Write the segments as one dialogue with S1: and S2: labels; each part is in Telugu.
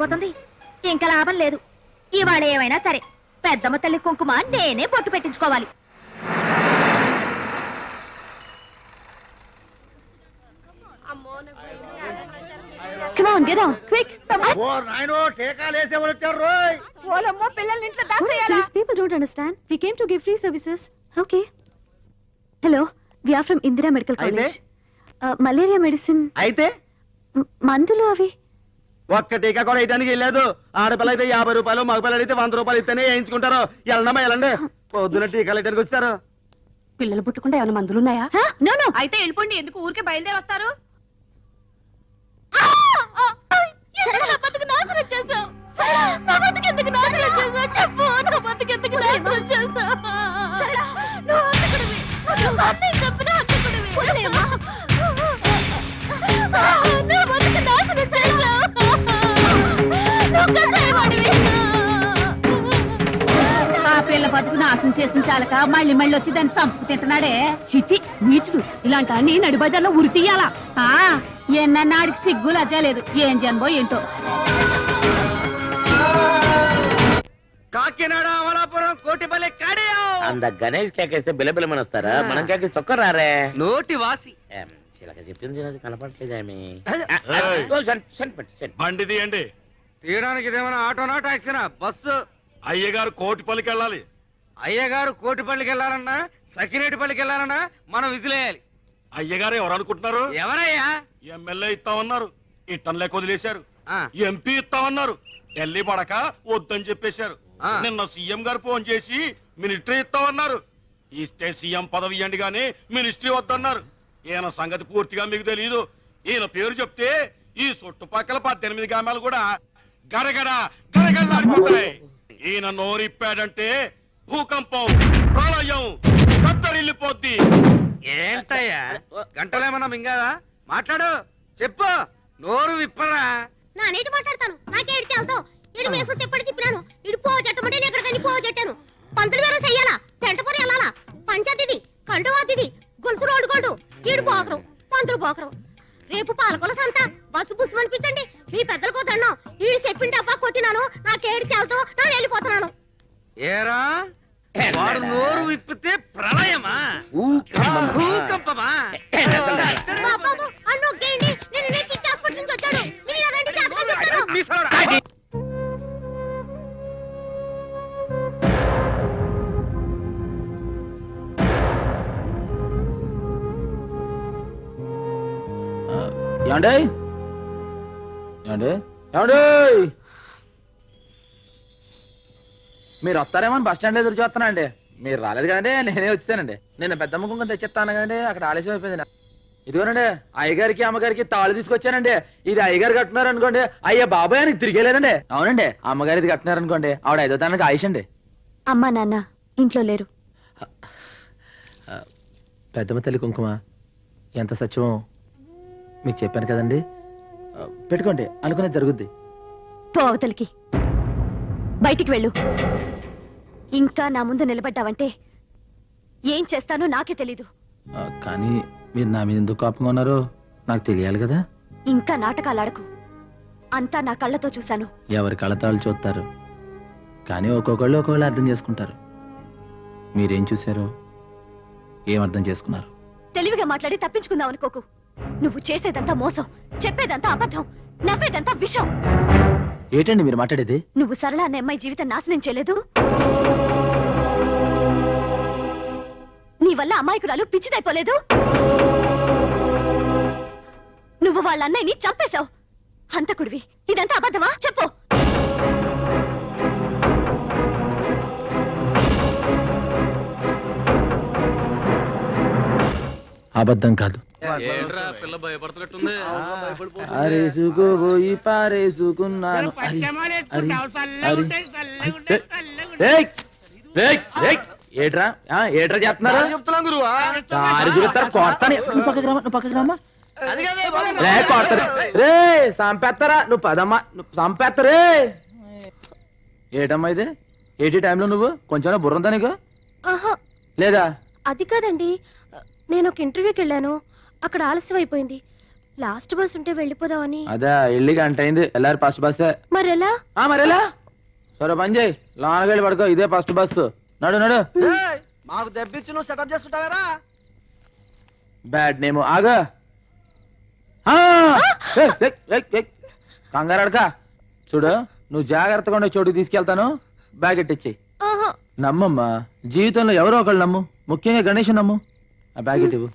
S1: పోతుంది. ఇంకా లాభం లేదు. ఇవాళ ఏమైనా సరే పెద్దమ్మ తల్లి కుంకుమ నేనే బొట్టు పెట్టించుకోవాలి. Come on, get down, quick!
S2: ఓ నాయనో టీకాలేసే వాళ్ళు వచ్చారు రోయ్.
S1: ఓలమ్మో పిల్లల్ని ఇంట్లో దాసేయాలా?
S3: These people don't understand. We came to give free services. Okay. Hello, we are from Indira Medical College. Malaria medicine.
S2: అయితే
S3: మందులు అవి.
S2: ఒక్క టీకా కూడా వేయడానికి వెళ్ళలేదు. ఆడపిల్ల అయితే 50 రూపాయలు, మగపిల్లలు అయితే 100 రూపాయలు ఇస్తేనే వేయించుకుంటారు. వెళ్ళండమ్మా వెళ్ళండి. పొద్దున టీకాలు వేయడానికి వచ్చారు.
S1: పిల్లలు పుట్టకుండా ఏమైనా మందులున్నాయా?
S3: No, no.
S1: అయితే వెళ్ళిపోండి. ఎందుకు ఊరికే బయలుదేరి వస్తారు? ఆ పిల్ల బతుకు నాశనం చేసిన చాలక మళ్ళీ మళ్ళీ వచ్చి దాన్ని చంపుకు తింటున్నాడే. చిచి నీచుడు. ఇలాంటి అన్ని నడి బజార్లో ఉరి తీయాలా? ఎన్నన్నాడికి సిగ్గు లజ్జ లేదు. ఏం జన్మో ఏంటో.
S2: కాకినాడ, అమలాపురం, కోటిపల్లి
S4: అంద గణేష్ కేకేస్తే బిలబిలమని వస్తారా? మనం కేకేసి ఒక్క రారే.
S2: నోటి వాసి
S4: చిలక చెప్పింది కనపడలేదు ఆమె.
S5: బండి తీయండి.
S2: తీయడానికి ఇదేమైనా ఆటోనా టాక్సీనా? బస్సు.
S5: అయ్యగారు కోటిపల్లికి వెళ్ళాలి.
S2: అయ్యగారు కోటిపల్లికి వెళ్ళాలన్నా, సకినేటిపల్లికి వెళ్ళాలన్నా మనం విజిలేయాలి.
S5: అయ్యగారు ఎవరు అనుకుంటున్నారు?
S2: ఎవరయ్యా?
S5: ఎమ్మెల్యే ఇస్తామన్నారు, ఇట్టంలే వదిలేశారు. ఎంపీ ఇస్తామన్నారు, ఢిల్లీ పడక వద్దని చెప్పేశారు. నిన్న సీఎం గారు ఫోన్ చేసి మినిస్ట్రీ ఇస్తామన్నారు. ఇస్తే సీఎం పదవి ఇవ్వండి గానీ మినిస్ట్రీ వద్దన్నారు. ఈయన సంగతి పూర్తిగా మీకు తెలియదు. ఈయన పేరు చెప్తే ఈ చుట్టుపక్కల 18 గ్రామాలు కూడా గడగడ గడగడలాడిపోతాయి. ఈయన నోరిప్పాడంటే భూకంపం, ప్రళయం, కత్తరిల్లిపోద్ది.
S2: ఏంటయ్యా గంటలేమన్నా మింగాదా? మాట్లాడు, చెప్పు, నోరు విప్పరా.
S1: నా నీటి మాట్లాడతాను. నాకే ఇడితే అవుతావు. ఇడు మేసు తిప్పటి తిప్పినాను. ఇడు పో చెట్టమంటే నేను ఎక్కడికని పో చెట్టాను. పంతులు వేరు చెయ్యాలా? పెంటపూరి వెళ్ళాలా? పంచాయతీది, కండువాతిది, గొలుసు రోడ్డు గోల్డు. ఈడు పోకరు, పంతులు పోకరు. రేపు పాలకొల సంత బస్సు బుస్సు అనిపించండి. మీ పెద్దలకు దండం. ఈడు చెప్పిండి అబ్బా కొట్టినాను. నాకేడి తేలుతావు. నేను వెళ్ళిపోతున్నాను.
S2: ఏరా వాడు నోరు విప్పితే ప్రళయమా, భూకంపమా?
S1: బాబు అన్ను గేండి. నేను పిచ్చి హాస్పిటల్ నుంచి వచ్చాడు. మీరు రండి, జాగ్రత్తగా చెప్తాను.
S6: ఏమండి ఏమండి ఏమండి మీరు వస్తారేమో బస్ స్టాండ్ ఎదురు చూస్తానండి. మీరు రాలేదు కదండి, నేనే వచ్చానండి. నేను పెద్దమ్మ కుంకుమ తెచ్చిస్తాను కదండి, అక్కడ ఆలస్యం అయిపోయింది. ఇదిగోనండి అయ్యగారికి అమ్మగారికి తాళు తీసుకొచ్చానండి. ఇది అయ్యగారు కట్టున్నారు అనుకోండి, అయ్యా బాబాయ్ అని తిరిగేలేదండి. అవునండి, అమ్మగారి కట్టున్నారు అనుకోండి, ఆవిడ 5వ తారీఖుకి ఆయుష్ అండి.
S3: అమ్మా నాన్న ఇంట్లో లేరు.
S6: పెద్దమ్మ తల్లి కుంకుమ ఎంత సత్యమో మీకు చెప్పాను కదండి. పెట్టుకోండి, అనుకునేది జరుగుద్ది.
S3: పో అవతలికి, బయటికి వెళ్ళు. ఇంకా నా ముందు నిలబడ్డావంటే ఏం చేస్తానో నాకే తెలీదు.
S6: కానీ మీరు నా మీద ఎందుకు కోపంగా ఉన్నారో నాకు తెలియాలి కదా.
S3: ఇంకా నాటకాలాడకు. అంతా నా కళ్ళతో చూశాను.
S6: ఎవరి కళ్ళతాళ్ళు చూస్తారు, కానీ ఒక్కొక్కళ్ళు ఒక్కొక్కళ్ళు అర్థం చేసుకుంటారు. మీరేం చూశారో ఏం అర్థం చేసుకున్నారు?
S3: తెలివిగా మాట్లాడి తప్పించుకుందాం అనుకోకు. నువ్వు చేసేదంతా మోసం, చెప్పేదంతా అబద్ధం, నవ్వేదంతా విషం.
S6: ఏంటండి మీరు మాట్లాడేది?
S3: నువ్వు సరళ అనే అమ్మాయి జీవితం నాశనం చేయలేదు. నీ వల్ల అమాయకురాలు పిచ్చిదైపోలేదు. నువ్వు వాళ్ళ అన్నయ్యని చంపేశావు. హంతకుడివి. ఇదంతా అబద్ధమా? చెప్పు.
S6: అబద్ధం కాదు. అరేసుకోబోయి పారేసుకున్నాను. ఏట్రా ఏట్రా చేస్తున్నారు?
S2: చెప్తున్నాను గురువా.
S6: కొడతాను. నువ్వు పక్కకి రామా. కొడతారు రే, సంపేస్తారా? నువ్వు పదమ్మా, నువ్వు సంపేస్తారే. ఏటమ్మా ఇది? ఏటీ టైంలో నువ్వు కొంచెం బుర్రంతా నీకు లేదా?
S3: అది కాదండి, నేను ఒక ఇంటర్వ్యూకి వెళ్ళాను. అక్కడ ఆలస్యం అయిపోయింది.
S1: లాస్ట్ బస్ ఉంటే వెళ్ళిపోదామని.
S6: అదే వెళ్ళి గంట అయింది, వెళ్ళారు ఫస్ట్ బస్సే.
S1: మరెలా?
S6: మరెలా? సరే పని చేయి, లోనకెళ్ళి పడుకో, ఇదే ఫస్ట్ బస్సు. నడు నడు.
S2: మాకు దెబ్బిచ్చి నువ్వు సెటప్ చేసుకుంటావేరా?
S6: బ్యాడ్ నేమ్ ఆగా. కంగారడక చూడు, నువ్వు జాగ్రత్తగా ఉండే చోటుకి తీసుకెళ్తాను, బ్యాగ్ ఎట్టిచ్చేయి.
S1: ఆహా.
S6: నమ్మమ్మా, జీవితంలో ఎవరో ఒకళ్ళు నమ్ము, ముఖ్యంగా గణేష్ నమ్ము. ఆ బ్యాగ్ ఇవ్వు.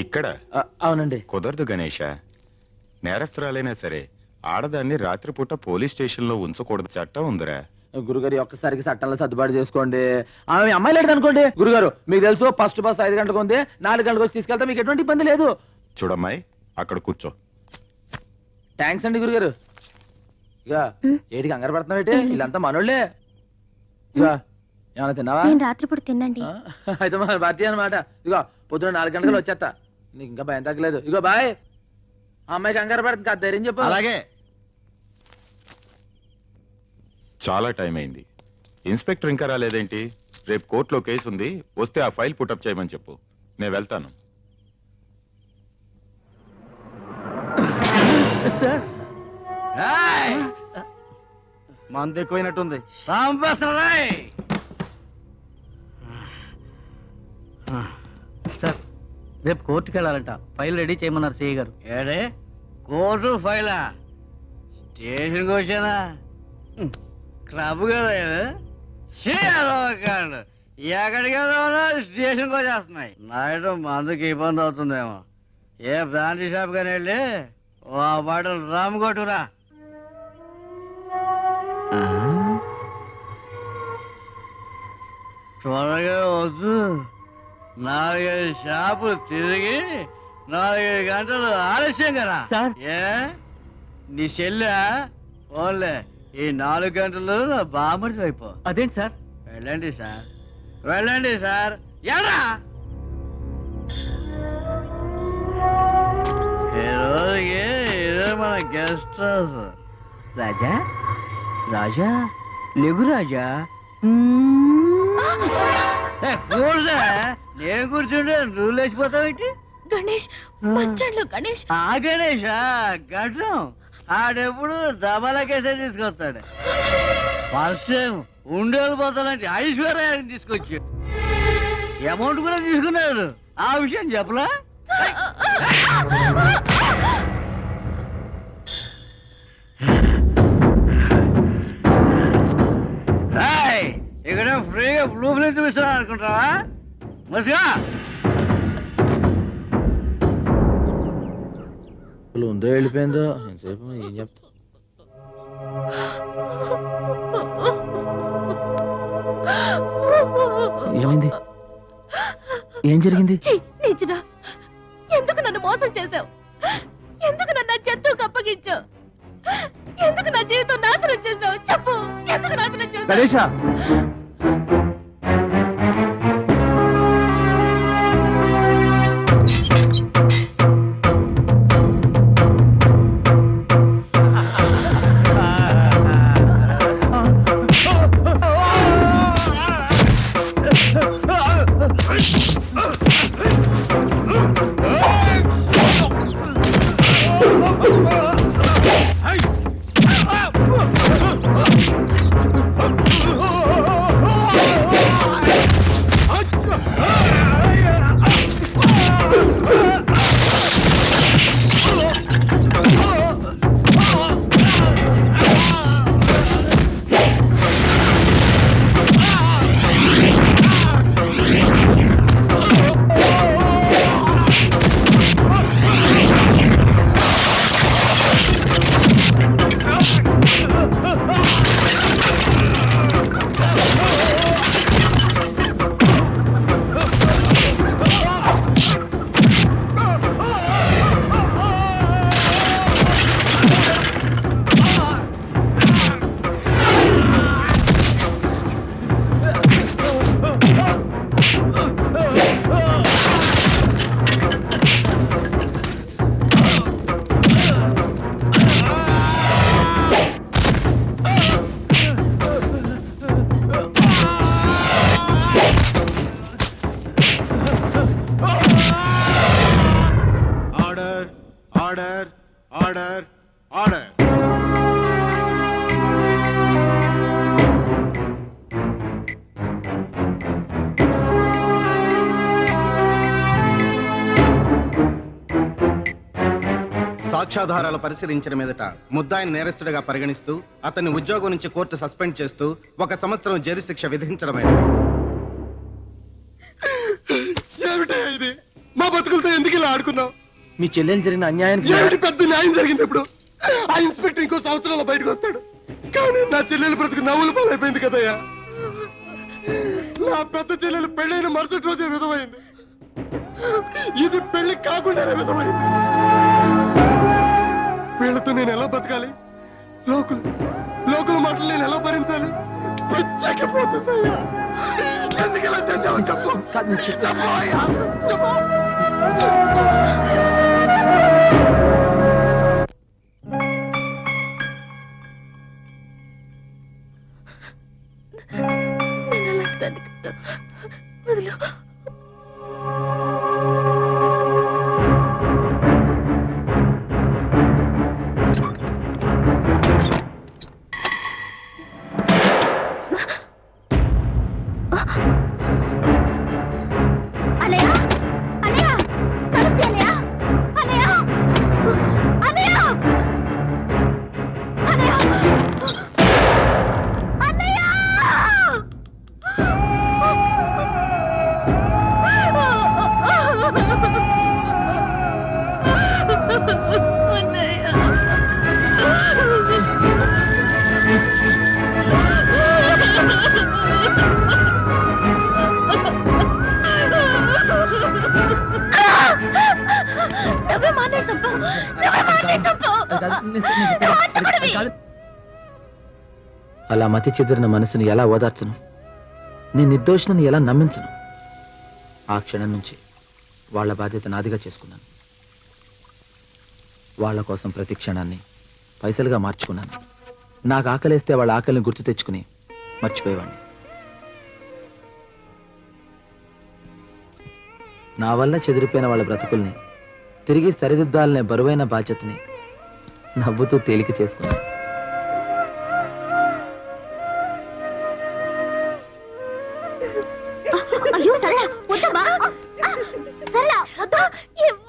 S7: ఇక్కడ
S6: అవునండి.
S7: కుదరదు గణేష. నేరస్తురాలైనా సరే ఆడదాన్ని రాత్రిపూట పోలీస్ స్టేషన్ లో ఉంచకూడదు, చట్టం ఉందిరా.
S6: గురుగారు ఒక్కసారికి చట్టంలో సర్దుబాటు చేసుకోండి. ఆమె అమ్మాయి లేదు అనుకోండి. గురుగారు మీకు తెలుసు, ఫస్ట్ బస్ 5 గంటలకు ఉంది, 4 గంటలకు వచ్చి తీసుకెళ్తా, మీకు ఎటువంటి ఇబ్బంది లేదు.
S7: చూడమ్మాయి, అక్కడ కూర్చో.
S6: థ్యాంక్స్ అండి గురుగారు. ఇక ఏటికి కంగారు పడుతున్నావు ఏంటి? వీళ్ళంతా మనోళ్ళే. ఇక ఏమైనా తిన్నావా?
S1: నేను రాత్రిపూట తినండి.
S6: అయితే మన భారతీయ అనమాట. ఇగో పొద్దున 4 గంటలకు వచ్చేస్తా, నీకు ఇంకా భయం తగ్గలేదు. ఇగో బాయ్. ఆ అమ్మాయి కంగారు పడుతుంది కదా, ధైర్యం చెప్పు.
S2: అలాగే.
S7: చాలా టైం అయింది, ఇన్స్పెక్టర్ ఇంకా రాలేదేంటి? రేపు కోర్టులో కేసు ఉంది, వస్తే ఆ ఫైల్ పుటప్ చేయమని చెప్పు, నేను వెళ్తాను.
S2: మంది ఎక్కువైనట్టుంది.
S8: సార్ రేపు కోర్టుకి వెళ్ళాలంట, ఫైల్ రెడీ చేయమన్నారు సిఐ గారు.
S9: ఏడే కోర్టు ఫైలా? స్టేషన్కి వచ్చానా? క్లబ్ కదా చేయాలి. ఎక్కడికి వెళ్దామన్నా స్టేషన్కి వచ్చేస్తున్నాయి. నైట్ మందుకి ఇబ్బంది అవుతుందేమో. ఏ బ్రాంచీ షాప్ కానీ వెళ్ళి ఓ బాటలు రామ్ కొట్టురా. త్వరగా వద్దు, 4-5 షాపులు తిరిగి 4-5 గంటలు ఆలస్యం కదా
S8: సార్.
S9: ఏ నీ చెల్లె ఓన్లే ఈ 4 గంటలు నా బామ్మడి అయిపో.
S8: అదేంటి సార్?
S9: వెళ్ళండి సార్, వెళ్ళండి సార్. ఎరా ఈ రోజుకి ఇదే మన గెస్ట్ హౌస్. రాజా రాజా లేగు రాజా. కూర్చో, నేను కూర్చుంటే నువ్వు లేచిపోతావేంటి?
S1: గణేష్, బస్ స్టాండ్ లో గణేష్.
S9: ఆ గణేషా గడ్డం ఆడెప్పుడు దబాలకేసే తీసుకొస్తాడు. ఫస్ట్ టైం ఉండేళ్ళు పోతానంటే ఐశ్వర్యాన్ని తీసుకొచ్చి అమౌంట్ కూడా తీసుకున్నాడు. ఆ విషయం చెప్పలా? ఇక్కడ ఫ్రీగా బ్లూ ఫిల్మ్ చూపిస్తున్నాను అనుకుంటావా? మసిగా
S6: ఉందో వెళ్ళిపోయిందో ఎంతసేపు ఏం చెప్తా. ఏమైంది? ఏం జరిగింది?
S1: నీచుడా, ఎందుకు నన్ను మోసం చేశావు? ఎందుకు నన్ను జంతువుకు అప్పగించావు? ఎందుకు నా జీవితం నాశనం చేశావు? చెప్పు, ఎందుకు నాశనం చేశావు?
S2: Ganesha, order order. సాక్ష్యాధారాలు పరిశీలించిన మీదట ముద్దాయిని నేరస్తుడిగా పరిగణిస్తూ అతన్ని ఉద్యోగం నుంచి కోర్టు సస్పెండ్ చేస్తూ 1 సంవత్సరం జైలు శిక్ష విధించడమైనది. ఏమిటా ఇది? మా బతుకులతో ఎందుకు ఇలా ఆడుకున్నావు?
S6: మీ చెల్లెలు జరిగిన అన్యాయానికి
S2: ఏమిటి పెద్ద న్యాయం జరిగింది? ఇప్పుడు ఆ ఇన్స్పెక్టర్ ఇంకో సంవత్సరంలో బయటకు వస్తాడు, కానీ నా చెల్లెలు బ్రతుకు నవ్వులు పాలైపోయింది కదయ్యా. నా పెద్ద చెల్లెలు పెళ్ళైన మరుసటి రోజే విధమైంది. ఇది పెళ్లి కాకుండానే విధమైంది. వీళ్ళతో నేను ఎలా బతకాలి? లోకల్ మాటలు నేను ఎలా భరించాలి? పిచ్చకపోతుందయ్యా. ఎందుకు ఇలా చేసావు చెప్పు. చెప్పు అయ్యా, చెప్పు.
S3: నేను అలాంటి దాన్ని కదా. వదిలు.
S1: అన్నయ్య అన్నయ్య తలుపు అన్నయ్య అన్నయ్య అన్నయ్య అన్నయ్య అన్నయ్య నువ్వే మానే చంపు.
S6: అలా మతి చెదిరిన మనసుని ఎలా ఓదార్చను? నేను నిర్దోషిని ఎలా నమ్మించను? ఆ క్షణం నుంచి వాళ్ళ బాధ్యత నాదిగా చేసుకున్నాను. వాళ్ళ కోసం ప్రతి క్షణాన్ని పైసలుగా మార్చుకున్నాను. నాకు ఆకలేస్తే వాళ్ళ ఆకలిని గుర్తు తెచ్చుకుని మర్చిపోయేవాడిని. నా వల్ల చెదిరిపోయిన వాళ్ళ బ్రతుకుల్ని తిరిగి సరిదిద్దాలనే బరువైన బాధ్యతని నవ్వుతూ తేలిక చేసుకున్నాను.
S1: అయ్యో సరళ వద్దమ్మా. సరళ వద్దు.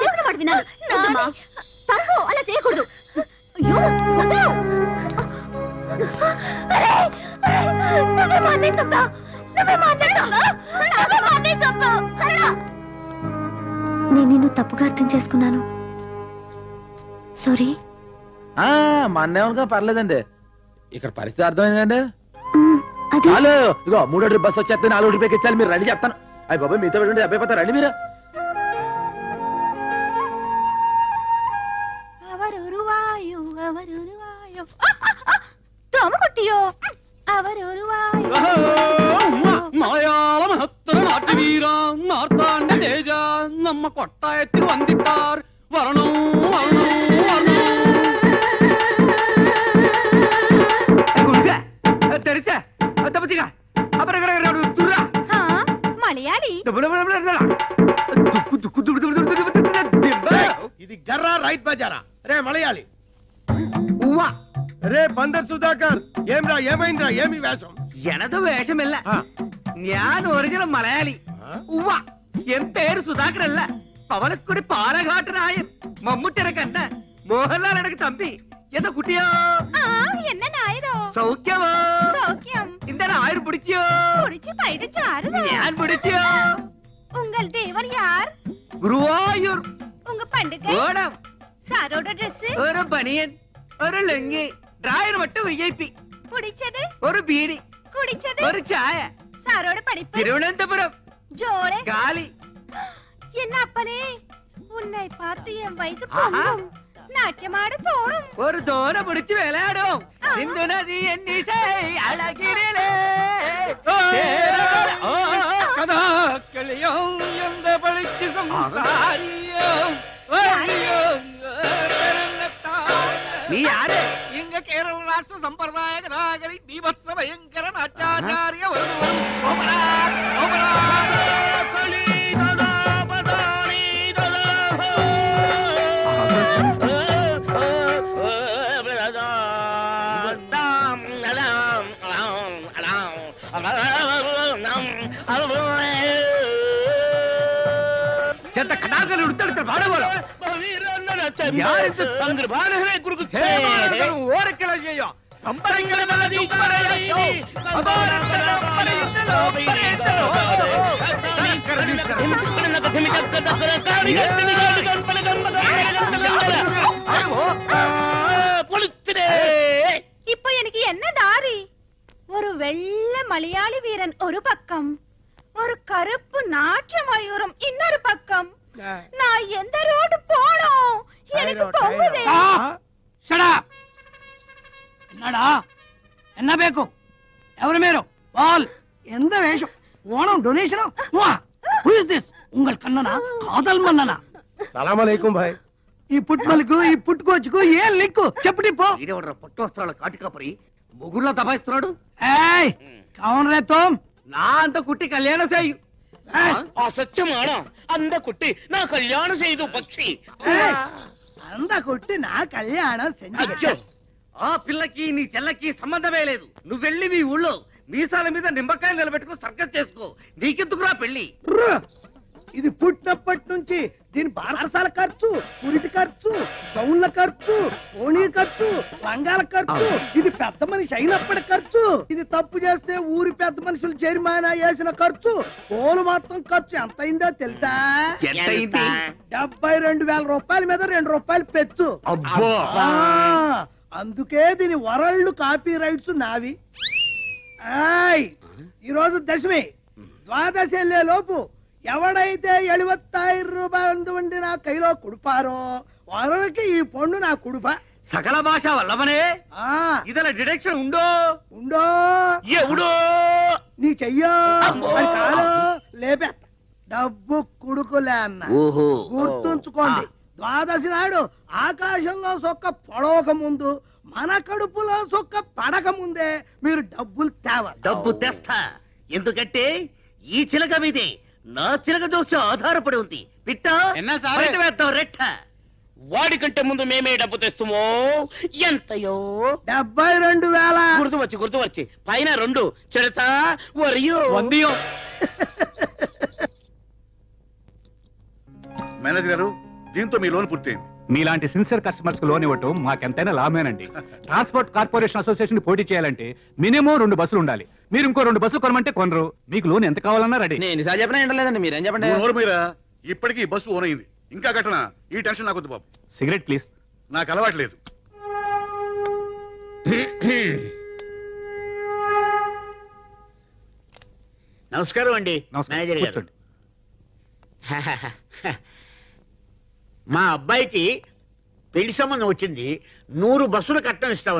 S1: చెప్పిన మాట వినాలి. వద్దమ్మా తప్పు, అలా చేయకూడదు. అయ్యో వద్దు. నువ్వే మానే చంపా. సరళ
S3: నేను నిన్ను తప్పుగా అర్థం చేసుకున్నాను. సారీ.
S6: మా అన్నయ్య పర్లేదండి. ఇక్కడ పరిస్థితి అర్థమైందండి.
S3: అది
S6: హలో, ఇగో 3 ట్రిప్ బస్ వచ్చేస్తే 4 ట్రిప్ ఎక్కించాలి. మీరు రండి చెప్తాను. అయ్యి బాబాయ్ మీతో పెట్టండి. అబ్బాయి పోతారు రండి మీరు.
S9: മലയാള മഹത്തര നാട്ടുവീര മാർത്താണ്ഡ തേജ നമ്മ കൊട്ടായത്തിൽ വന്നിട്ടാർ വരണോ വരണോ
S1: మలయాళీ
S2: ఇది గర్రా రైట్ బజారా. రే మలయాళి. రే బందర్ సుధాకర్. ఏమ్రా ఏమైందిరా? ఏమి వేషం?
S9: എനത് വേഷമല്ല, ഞാൻ ഒറിജിനൽ മലയാളി. ഉവ്വ, എൻ പേര് സുധാകർ അല്ല. പവനക്കുടി പാലഘാട്ടനായ മമ്മൂട്ടിയെ കണ്ട മോഹൻലാൽ എനക്ക് തമ്പി. എന്താ കുട്ടിയോ?
S1: என்ன நாயரோ?
S9: സൗഖ്യമോ?
S1: சௌக்கியம்.
S9: இந்த ஆயிரம் பிடிச்சியோ?
S1: புடிச்சு போயிடுச்சு. ஆறுதா?
S9: ഞാൻ പിടിച്ചിയോ?
S1: உங்கள் தேவன் யார்?
S9: ഗുരുവായൂർ.
S1: உங்க பண்டிகை?
S9: ഓണം.
S1: சாரோட Dress?
S9: ഒരു ബനിയൻ, ഒരു ലുങ്കി, ഡ്രൈവർ മറ്റും VIP.
S1: புடிச்சது?
S9: ഒരു ബീഡി,
S1: குடிச்சது?
S9: ഒരു ചായ.
S1: சாரோட படிப்பு?
S9: തിരുവനന്തപുരം.
S1: ஜோலே?
S9: കാലി.
S1: என்ன அப்பனே, உன்னை பார்த்து என் வயசு பொங்கும். நாட்டியமாட தோணும்.
S9: ഒരു തോര പിടിച്ച് വിളയാടും. സിന്ധു നദി എന്നിസൈ അഴകിരിലേ കഥാക്കളിയും എന്ത് പഠിച്ച് സംസാരിയും. നീ ആര്? ഇങ്ങ കേരള രാഷ്ട്ര സമ്പ്രദായ കഥാകളിൽ ബീഭത്സ ഭയങ്കര നാട്യാചാര്യ कल उड़ता उड़ता भाड़ा बोलो यार इस चंद्रभान है गुरु छे और केला చేయో సంపరంగన బాది పరయో అబారంగన పరయిందలో పరయిందలో
S1: இப்போ எனக்கு என்ன தாரி ஒரு வெள்ளை மலையாளி வீரன் ஒரு பக்கம் ஒரு கருப்பு நாட்டிய மயூரம் இன்னொரு பக்கம் நான் எந்த ரோடு போனோம் எனக்கு போகுதே
S9: என்னடா என்ன ಬೇಕು ఎవరు మీరు బాల్ ఎంత వేషం Onam donation who is this ఉంగల్ కన్ననా కాదల్ మన్ననా
S2: సలాం అలైకుం భాయ్.
S9: ఈ పుట్మలకు ఈ పుట్టుకోచుకు ఏం లిక్కు చెప్పటి పో ఈడెవడ్రా పట్టు వస్త్రాల కాటికాపరి ముగుళ్ళ దబాయిస్తున్నాడు ఏయ్ కౌన్ రే తుమ్ నా అంత కుట్టి కళ్యాణ చేయు
S4: అసత్యమాణ అంద కుట్టి నా కళ్యాణ చేయదు పక్షి
S9: అంద కుట్టి నా కళ్యాణం సెంచు ఆ పిల్లకి నీ చెల్లకి సంబంధమే లేదు నువ్వు వెళ్ళి మీ ఊళ్ళో మీసాల మీద నిమ్మకాయలు నిలబెట్టుకో సర్కస్ చేసుకో నీకెందుకురా పెళ్లి ఇది పుట్టినప్పటి నుంచి దీని బారసాల ఖర్చు పురిటి ఖర్చు గౌన్ల ఖర్చు ఓణీ ఖర్చు లంగాల ఖర్చు ఇది పెద్ద మనిషి అయినప్పటి ఖర్చు ఇది తప్పు చేస్తే ఊరి పెద్ద మనుషులు జరిమానా వేసిన ఖర్చు పోలు మొత్తం ఖర్చు ఎంత అయిందో తెలుసా 72,000 రూపాయల మీద 2 రూపాయలు పెచ్చు అందుకే దీని వరల్డ్ కాపీ రైట్స్ నావి ఈ రోజు దశమి ద్వాదశి వెళ్ళే లోపు ఎవడైతే 70,000 రూపాయలు వండి నా కైలో కుడిపారో వారికి ఈ పండు నా కుడుప సకల భాష వల్లమనే ఇదల డిడక్షన్ ఉండో ఉండో ఎవడో నీ చెయ్యో కాలో లేపే డబ్బు కుడుకులే అన్న గుర్తుంచుకోండి ద్వాదశి నాడు ఆకాశంలో సొక్క పొడవక ముందు మన కడుపులో సొక్క పడక ముందే మీరు డబ్బులు తేవాలి
S10: డబ్బు తెస్తా ఎందుకంటే ఈ చిలక మీదే నా చిలక దోష ఆధారపడి ఉంది పిట్ట వేద్దాం రెట్ట
S4: వాడికంటే ముందు మేమే డబ్బు తెస్తామో ఎంతయో
S9: 72,000
S4: గుర్తు వచ్చి పైన 2 చెడతా వరియో
S9: వందియో
S11: మేనేజర్ గారు దీంతో మీ లోన్ పూర్తయింది.
S12: మీలాంటి సిన్సియర్ కస్టమర్స్ కు లోన్ ఇవ్వటం మాకెంతైనా లాభమేనండి. ట్రాన్స్పోర్ట్ కార్పొరేషన్ అసోసియేషన్ పోటీ చేయాలంటే మినిమం 2 బస్సులు ఉండాలి. మీరు ఇంకో 2 బస్సులు కొనమంటే కొనరు. మీకు లోన్ ఎంత కావాలన్నా రెడీ.
S6: నేను నిజాలు చెప్పినా ఏంటలేదండి, మీరేం చెప్పండి.
S11: నోరు మీరా ఇప్పటికీ ఈ బస్సు ఓన్ అయింది. ఇంకా కట్టనా ఈ టెన్షన్ నాకు వద్దు బాబు.
S12: Cigarette please.
S11: నాకు అలవాటు లేదు.
S10: నమస్కారం అండి మేనేజర్ గారు. మా అబ్బాయికి పెళ్లి సంబంధం వచ్చింది. 100 బస్సులు కట్టం ఇస్తాం.